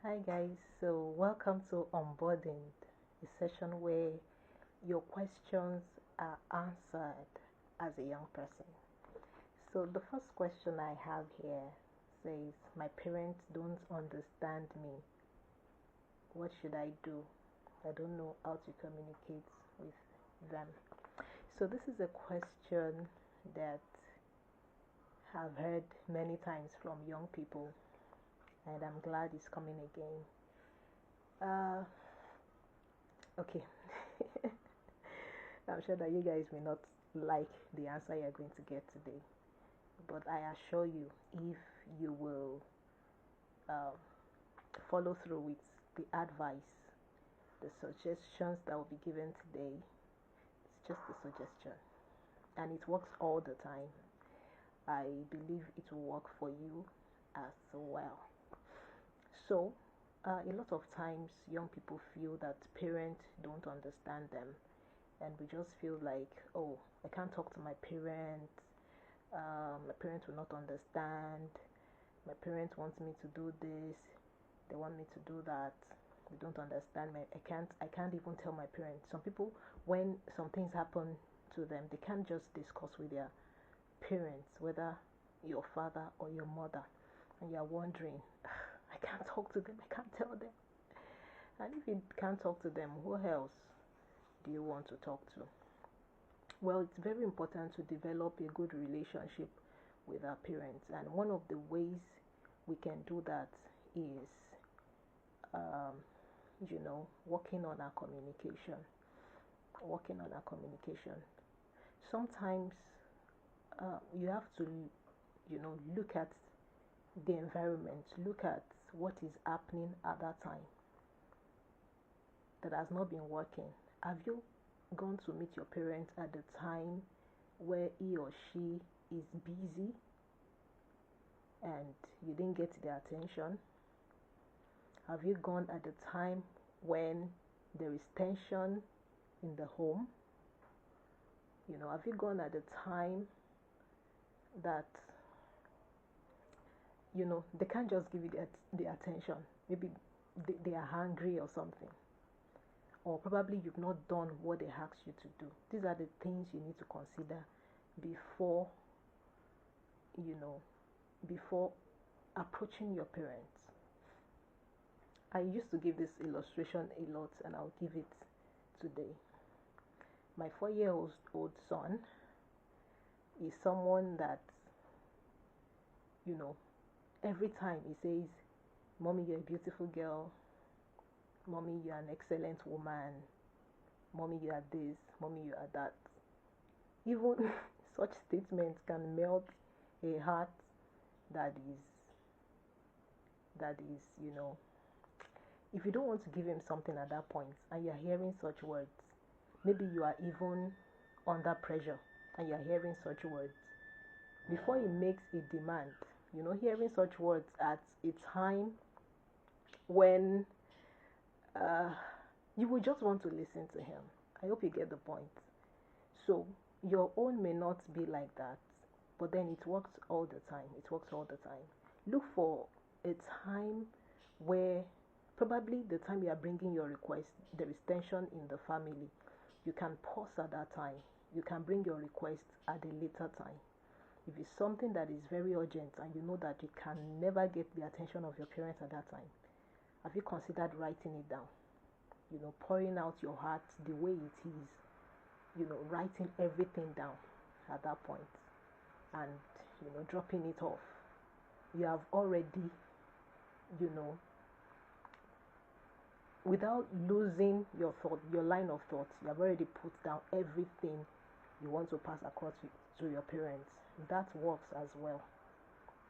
Hi guys, so welcome to Onboarding, a session where your questions are answered as a young person. So the first question I have here says, my parents don't understand me. What should I do? I don't know how to communicate with them. So this is a question that I've heard many times from young people, and I'm glad it's coming again. Okay. I'm sure that you guys may not like the answer you're going to get today, but I assure you, if you will um, follow through with the advice, the suggestions that will be given today, it's just a suggestion and it works all the time. I believe it will work for you as well. So, a lot of times young people feel that parents don't understand them, and we just feel like, oh, I can't talk to my parents. My parents will not understand. My parents want me to do this. They want me to do that. They don't understand me. I can't even tell my parents. Some people, when some things happen to them, they can't just discuss with their parents, whether your father or your mother, and you're wondering, I can't talk to them. I can't tell them. And if you can't talk to them, who else do you want to talk to? Well, it's very important to develop a good relationship with our parents, and one of the ways we can do that is, um, working on our communication. Working on our communication. Sometimes you have to, look at the environment, look at what is happening at that time that has not been working. Have you gone to meet your parents at the time where he or she is busy and you didn't get their attention? Have you gone at the time when there is tension in the home? Have you gone at the time that they can't just give you the attention? Maybe they are hungry or something, or probably you've not done what they asked you to do. These are the things you need to consider before before approaching your parents. I used to give this illustration a lot, and I'll give it today. My 4-year-old son is someone that, every time he says, Mommy, you're a beautiful girl. Mommy, you are an excellent woman. Mommy, you are this. Mommy, you are that. Even such statements can melt a heart that is, if you don't want to give him something at that point and you're hearing such words, maybe you are even under pressure and you're hearing such words, before he makes a demand, hearing such words at a time when you will just want to listen to him. I hope you get the point. So your own may not be like that, but then it works all the time. It works all the time. Look for a time where probably the time you are bringing your request, there is tension in the family. You can pause at that time. You can bring your request at a later time. If it's something that is very urgent and you know that you can never get the attention of your parents at that time, have you considered writing it down? Pouring out your heart the way it is, writing everything down at that point and, dropping it off. You have already, without losing your thought, your line of thought, you have already put down everything you want to pass across to your parents. That works as well.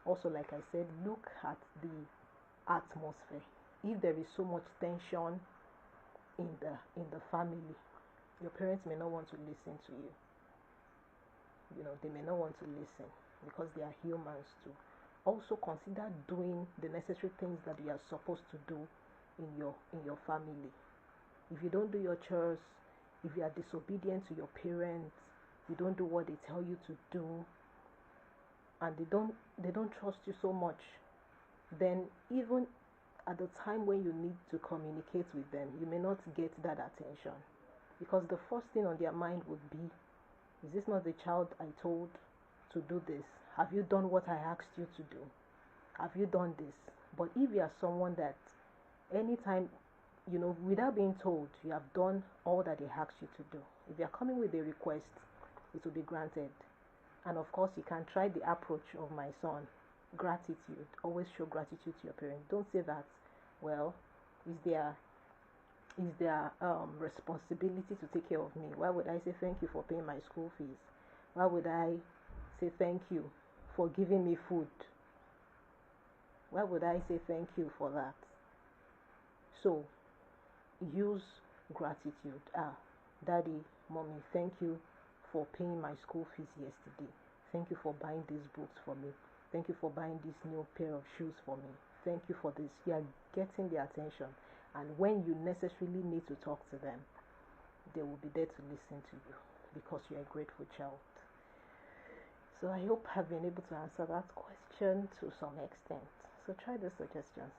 Also, like I said, look at the atmosphere. If there is so much tension in the family, your parents may not want to listen to you. They may not want to listen because they are humans too. Also consider doing the necessary things that you are supposed to do in your family. If you don't do your chores, if you are disobedient to your parents, you don't do what they tell you to do, and they don't trust you so much, then even at the time when you need to communicate with them, you may not get that attention. Because the first thing on their mind would be, is this not the child I told to do this? Have you done what I asked you to do? Have you done this? But if you are someone that anytime, without being told, you have done all that they asked you to do. If you are coming with a request, it will be granted. And of course, you can try the approach of my son, gratitude. Always show gratitude to your parents. Don't say that, well, is their responsibility to take care of me. Why would I say thank you for paying my school fees? Why would I say thank you for giving me food? Why would I say thank you for that? So use gratitude. Daddy, mommy, thank you for paying my school fees yesterday. Thank you for buying these books for me. Thank you for buying this new pair of shoes for me. Thank you for this. You are getting their attention. And when you necessarily need to talk to them, they will be there to listen to you because you're a grateful child. So I hope I've been able to answer that question to some extent. So try the suggestions.